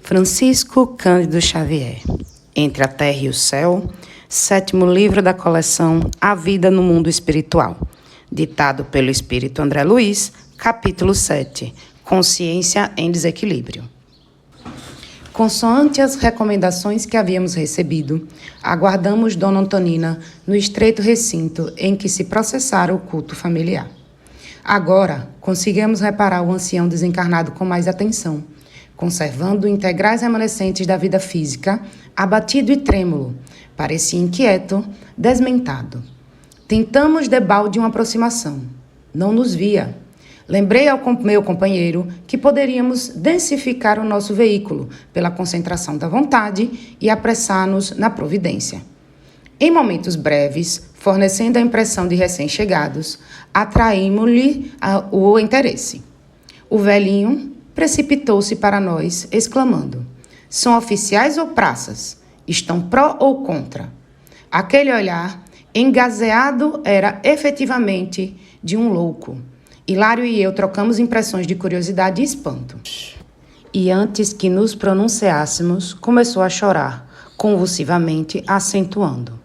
Francisco Cândido Xavier, Entre a Terra e o Céu, 7º livro da coleção A Vida no Mundo Espiritual, ditado pelo Espírito André Luiz, capítulo 7, Consciência em Desequilíbrio. Consoante as recomendações que havíamos recebido, aguardamos Dona Antonina no estreito recinto em que se processara o culto familiar. Agora, conseguimos reparar o ancião desencarnado com mais atenção, conservando integrais remanescentes da vida física, abatido e trêmulo, parecia inquieto, desmentado. Tentamos debalde uma aproximação. Não nos via. Lembrei ao meu companheiro que poderíamos densificar o nosso veículo pela concentração da vontade e apressar-nos na providência. Em momentos breves, fornecendo a impressão de recém-chegados, atraímos-lhe o interesse. O velhinho precipitou-se para nós, exclamando: "São oficiais ou praças? Estão pró ou contra?" Aquele olhar, engazeado, era efetivamente de um louco. Hilário e eu trocamos impressões de curiosidade e espanto. E antes que nos pronunciássemos, começou a chorar, convulsivamente, acentuando: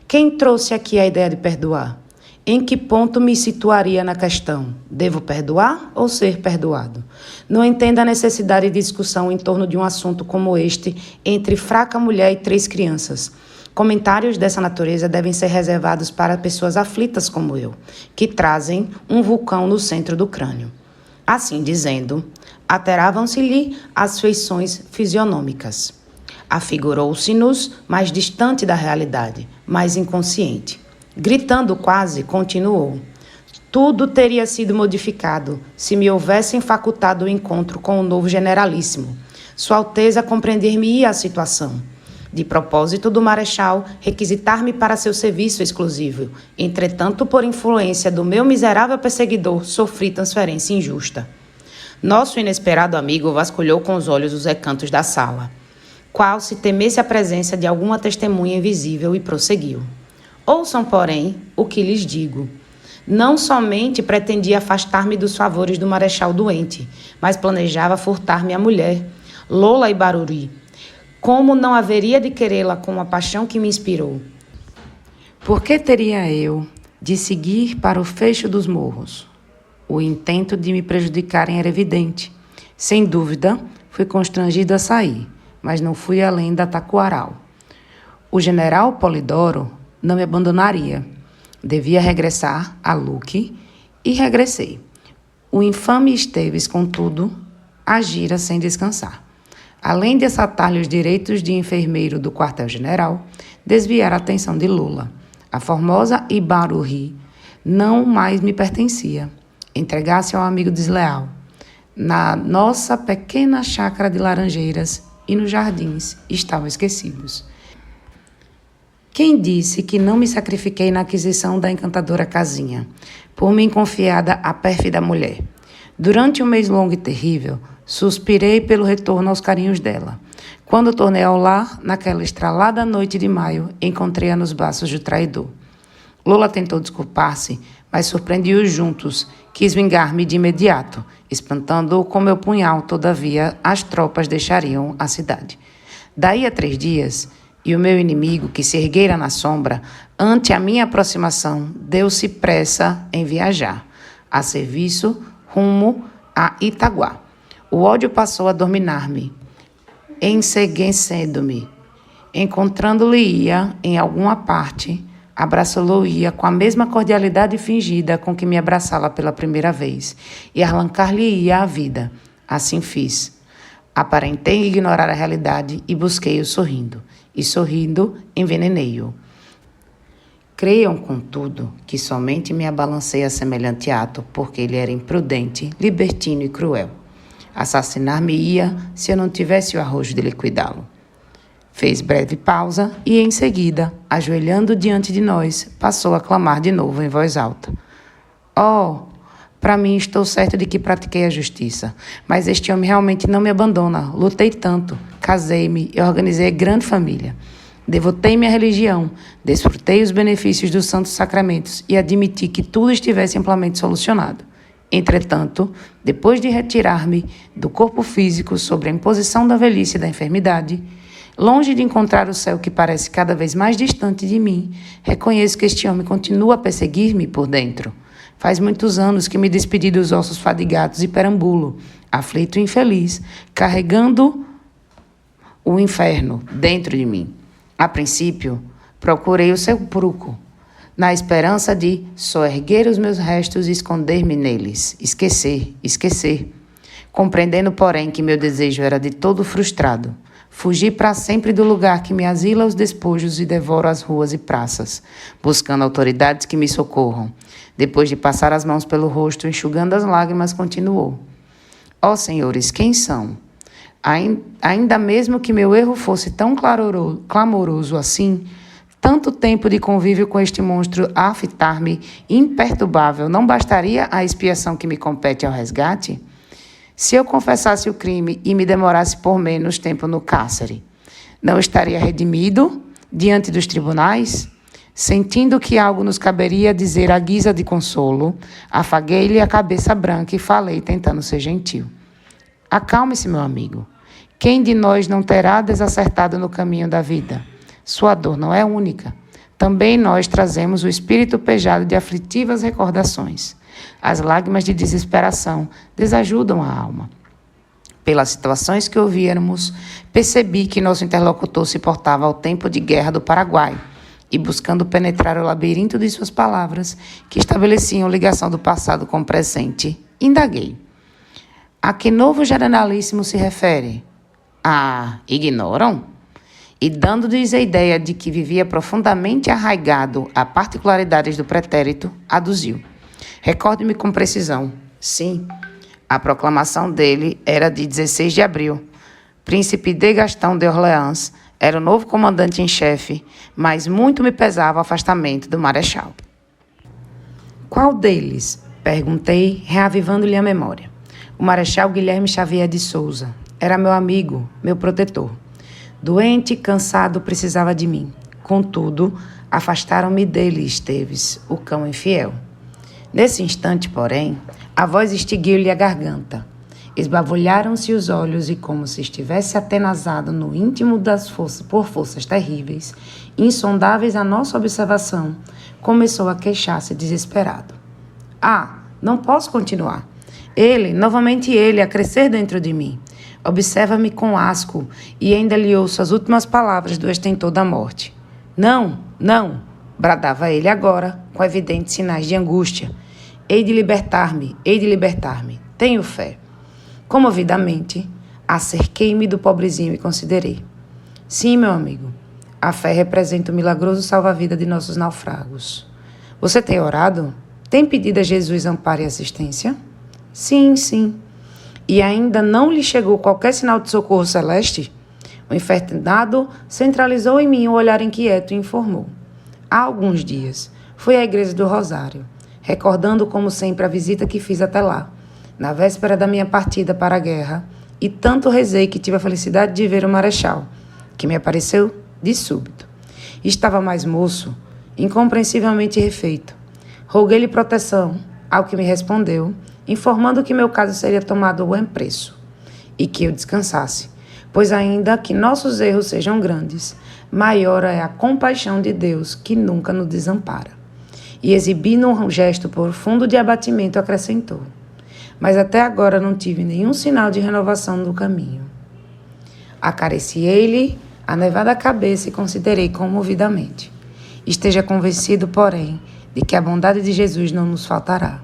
"Quem trouxe aqui a ideia de perdoar? Em que ponto me situaria na questão? Devo perdoar ou ser perdoado? Não entendo a necessidade de discussão em torno de um assunto como este entre fraca mulher e 3 crianças. Comentários dessa natureza devem ser reservados para pessoas aflitas como eu, que trazem um vulcão no centro do crânio." Assim dizendo, alteravam-se-lhe as feições fisionômicas. Afigurou-se-nos mais distante da realidade, mais inconsciente. Gritando quase, continuou: "Tudo teria sido modificado se me houvessem facultado o encontro com o novo generalíssimo. Sua Alteza compreender-me-ia a situação. De propósito do Marechal requisitar-me para seu serviço exclusivo. Entretanto, por influência do meu miserável perseguidor, sofri transferência injusta." Nosso inesperado amigo vasculhou com os olhos os recantos da sala, qual se temesse a presença de alguma testemunha invisível, e prosseguiu: "Ouçam, porém, o que lhes digo. Não somente pretendia afastar-me dos favores do Marechal doente, mas planejava furtar-me a mulher, Lola Ibaruri. Como não haveria de querê-la com a paixão que me inspirou? Por que teria eu de seguir para o fecho dos morros? O intento de me prejudicarem era evidente. Sem dúvida, fui constrangido a sair, mas não fui além da Taquaral. O general Polidoro não me abandonaria. Devia regressar a Luque, e regressei. O infame Esteves, contudo, agira sem descansar. Além de assaltar-lhe os direitos de enfermeiro do quartel-general, desviar a atenção de Lula. A formosa Ibaruri não mais me pertencia. Entregar-se ao amigo desleal. Na nossa pequena chácara de laranjeiras e nos jardins estavam esquecidos. Quem disse que não me sacrifiquei na aquisição da encantadora casinha, por mim confiada à pérfida mulher? Durante um mês longo e terrível, suspirei pelo retorno aos carinhos dela. Quando tornei ao lar, naquela estralada noite de maio, encontrei-a nos braços do traidor. Lola tentou desculpar-se, mas surpreendi-os juntos. Quis vingar-me de imediato, espantando-o com meu punhal. Todavia, as tropas deixariam a cidade. Daí a 3 dias... E o meu inimigo, que se erguera na sombra, ante a minha aproximação, deu-se pressa em viajar, a serviço, rumo a Itaguá. O ódio passou a dominar-me, enseguecendo-me. Encontrando-lhe-ia em alguma parte, abraçá-lo-ia com a mesma cordialidade fingida com que me abraçara pela primeira vez, e arrancar-lhe-ia a vida. Assim fiz. Aparentei ignorar a realidade e busquei-o sorrindo. E sorrindo, envenenei-o. Creiam, contudo, que somente me abalancei a semelhante ato, porque ele era imprudente, libertino e cruel. Assassinar-me-ia se eu não tivesse o arrojo de liquidá-lo. Fez breve pausa e, em seguida, ajoelhando diante de nós, passou a clamar de novo em voz alta: "Oh, para mim, estou certo de que pratiquei a justiça, mas este homem realmente não me abandona. Lutei tanto, casei-me e organizei grande família. Devotei-me à religião, desfrutei os benefícios dos santos sacramentos e admiti que tudo estivesse amplamente solucionado. Entretanto, depois de retirar-me do corpo físico sobre a imposição da velhice e da enfermidade, longe de encontrar o céu que parece cada vez mais distante de mim, reconheço que este homem continua a perseguir-me por dentro. Faz muitos anos que me despedi dos ossos fadigados e perambulo, aflito e infeliz, carregando o inferno dentro de mim. A princípio, procurei o sepulcro, na esperança de soerguer os meus restos e esconder-me neles, esquecer. Compreendendo, porém, que meu desejo era de todo frustrado, fugi para sempre do lugar que me asila os despojos e devoro as ruas e praças, buscando autoridades que me socorram. Depois de passar as mãos pelo rosto, enxugando as lágrimas, continuou: Ó senhores, quem são? Ainda mesmo que meu erro fosse tão clamoroso assim, tanto tempo de convívio com este monstro a fitar-me imperturbável, não bastaria a expiação que me compete ao resgate? Se eu confessasse o crime e me demorasse por menos tempo no cárcere, não estaria redimido diante dos tribunais? Sentindo que algo nos caberia dizer à guisa de consolo, afaguei-lhe a cabeça branca e falei, tentando ser gentil. Acalme-se, meu amigo. Quem de nós não terá desacertado no caminho da vida? Sua dor não é única. Também nós trazemos o espírito pejado de aflitivas recordações. As lágrimas de desesperação desajudam a alma. Pelas situações que ouvíamos, percebi que nosso interlocutor se portava ao tempo de guerra do Paraguai e, buscando penetrar o labirinto de suas palavras, que estabeleciam ligação do passado com o presente, indaguei. A que novo generalíssimo se refere? Ignoram? E dando-lhes a ideia de que vivia profundamente arraigado a particularidades do pretérito, aduziu. Recordo-me com precisão. Sim, a proclamação dele era de 16 de abril. Príncipe de Gastão de Orleans era o novo comandante em chefe, mas muito me pesava o afastamento do marechal. Qual deles? Perguntei, reavivando-lhe a memória. O marechal Guilherme Xavier de Souza. Era meu amigo, meu protetor. Doente e cansado, precisava de mim. Contudo, afastaram-me dele, Esteves, o cão infiel. Nesse instante, porém, a voz extinguiu-lhe a garganta. Esbavulharam-se os olhos e, como se estivesse atenazado no íntimo das forças por forças terríveis, insondáveis à nossa observação, começou a queixar-se desesperado. Não posso continuar. Novamente ele, a crescer dentro de mim. Observa-me com asco e ainda lhe ouço as últimas palavras do extentor da morte. Não, bradava ele agora, com evidentes sinais de angústia. Hei de libertar-me, tenho fé. Comovidamente, acerquei-me do pobrezinho e considerei. Sim, meu amigo, a fé representa o milagroso salva-vida de nossos naufragos. Você tem orado? Tem pedido a Jesus amparo e assistência? Sim. E ainda não lhe chegou qualquer sinal de socorro celeste? O infernado centralizou em mim o olhar inquieto e informou. Há alguns dias, fui à igreja do Rosário, recordando como sempre a visita que fiz até lá, na véspera da minha partida para a guerra, e tanto rezei que tive a felicidade de ver o marechal, que me apareceu de súbito. Estava mais moço, incompreensivelmente refeito. Roguei-lhe proteção, ao que me respondeu, informando que meu caso seria tomado a bom preço e que eu descansasse, pois ainda que nossos erros sejam grandes, maior é a compaixão de Deus que nunca nos desampara. E exibindo um gesto profundo de abatimento, acrescentou: mas até agora não tive nenhum sinal de renovação no caminho. Acariciei-lhe a nevada cabeça e considerei comovidamente. Esteja convencido, porém, de que a bondade de Jesus não nos faltará.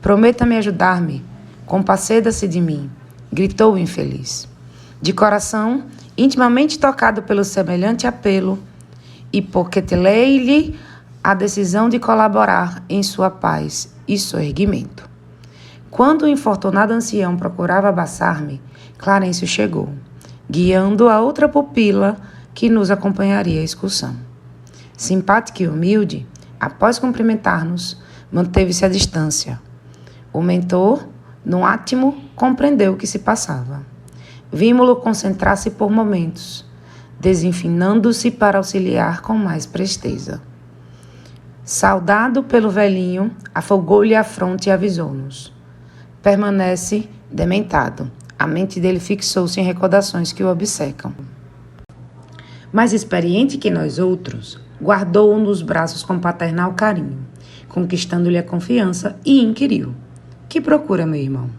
Prometa-me ajudar-me, compasseda-se de mim, gritou o infeliz. De coração, intimamente tocado pelo semelhante apelo, hipoquetelei-lhe a decisão de colaborar em sua paz e soerguimento. Quando o infortunado ancião procurava abaçar-me, Clarencio chegou, guiando a outra pupila que nos acompanharia à excursão. Simpático e humilde, após cumprimentar-nos, manteve-se à distância. O mentor, num átimo, compreendeu o que se passava. Vimo-lo concentrar-se por momentos, desenfinando-se para auxiliar com mais presteza. Saudado pelo velhinho, afogou-lhe a fronte e avisou-nos. Permanece dementado. A mente dele fixou-se em recordações que o obcecam. Mais experiente que nós outros, guardou-o nos braços com paternal carinho, conquistando-lhe a confiança e inquiriu. Que procura, meu irmão?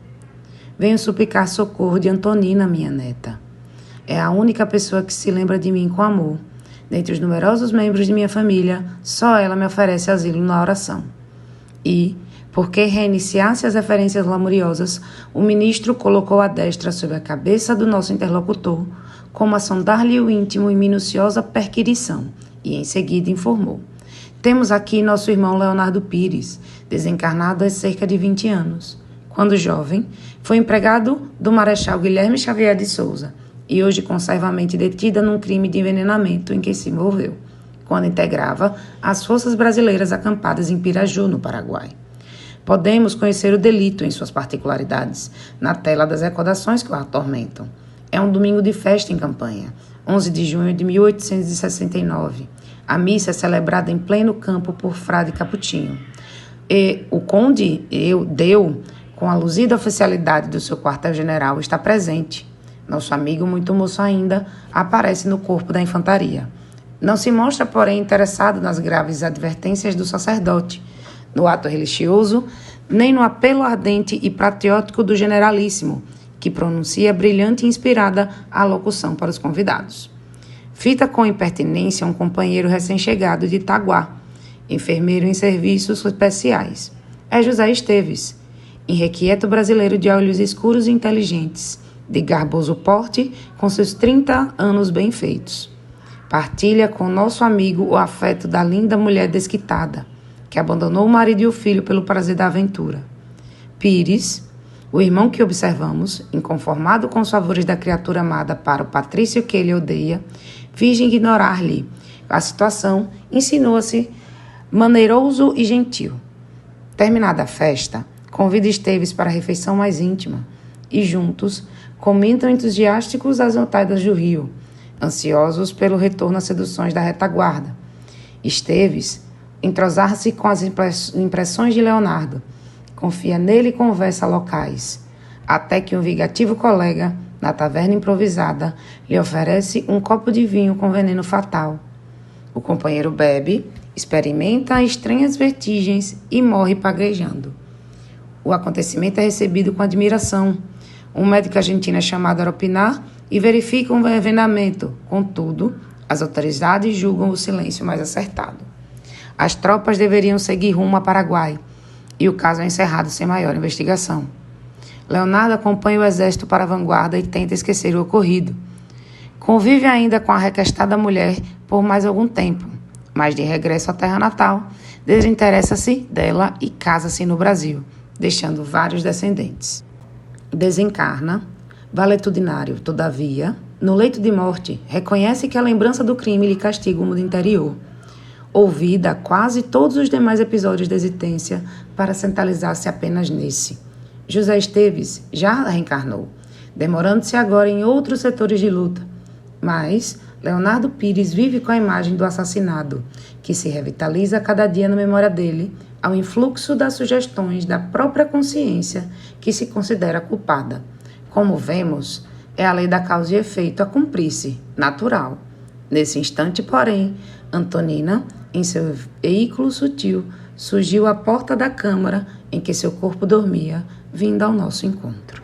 Venho suplicar socorro de Antonina, minha neta. É a única pessoa que se lembra de mim com amor. Dentre os numerosos membros de minha família, só ela me oferece asilo na oração. E, porque reiniciasse as referências lamuriosas, o ministro colocou a destra sobre a cabeça do nosso interlocutor, como a sondar-lhe o íntimo em minuciosa perquirição, e em seguida informou. Temos aqui nosso irmão Leonardo Pires, desencarnado há cerca de 20 anos. Quando jovem, foi empregado do Marechal Guilherme Xavier de Souza, e hoje conserva a mente detida num crime de envenenamento em que se envolveu, quando integrava as forças brasileiras acampadas em Piraju, no Paraguai. Podemos conhecer o delito em suas particularidades, na tela das recordações que o atormentam. É um domingo de festa em campanha, 11 de junho de 1869. A missa é celebrada em pleno campo por Frade Caputinho. E o conde Deu, com a luzida oficialidade do seu quartel-general, está presente. Nosso amigo, muito moço ainda, aparece no corpo da infantaria. Não se mostra, porém, interessado nas graves advertências do sacerdote, no ato religioso, nem no apelo ardente e patriótico do generalíssimo, que pronuncia brilhante e inspirada a locução para os convidados. Fita com impertinência um companheiro recém-chegado de Itaguá, enfermeiro em serviços especiais. É José Esteves, irrequieto brasileiro de olhos escuros e inteligentes, de garboso porte, com seus 30 anos bem feitos. Partilha com nosso amigo o afeto da linda mulher desquitada, que abandonou o marido e o filho pelo prazer da aventura. Pires, o irmão que observamos, inconformado com os favores da criatura amada para o patrício que ele odeia, finge ignorar-lhe a situação, insinua-se maneiroso e gentil. Terminada a festa, convida Esteves para a refeição mais íntima e, juntos, comentam entusiásticos as noitadas do rio, ansiosos pelo retorno às seduções da retaguarda. Esteves entrosar-se com as impressões de Leonardo, confia nele e conversa locais, até que um vingativo colega, na taverna improvisada, lhe oferece um copo de vinho com veneno fatal. O companheiro bebe, experimenta estranhas vertigens e morre pagrejando. O acontecimento é recebido com admiração. Um médico argentino é chamado a opinar e verifica um envenenamento. Contudo, as autoridades julgam o silêncio mais acertado. As tropas deveriam seguir rumo a Paraguai, e o caso é encerrado sem maior investigação. Leonardo acompanha o exército para a vanguarda e tenta esquecer o ocorrido. Convive ainda com a requestada mulher por mais algum tempo, mas de regresso à terra natal, desinteressa-se dela e casa-se no Brasil, deixando vários descendentes. Desencarna, valetudinário, todavia, no leito de morte, reconhece que a lembrança do crime lhe castiga o mundo interior. Ouvida quase todos os demais episódios da existência para centralizar-se apenas nesse. José Esteves já reencarnou, demorando-se agora em outros setores de luta. Mas Leonardo Pires vive com a imagem do assassinado, que se revitaliza a cada dia na memória dele, ao influxo das sugestões da própria consciência que se considera culpada. Como vemos, é a lei da causa e efeito a cumprir-se, natural. Nesse instante, porém, Antonina, em seu veículo sutil, surgiu à porta da câmara em que seu corpo dormia, vindo ao nosso encontro.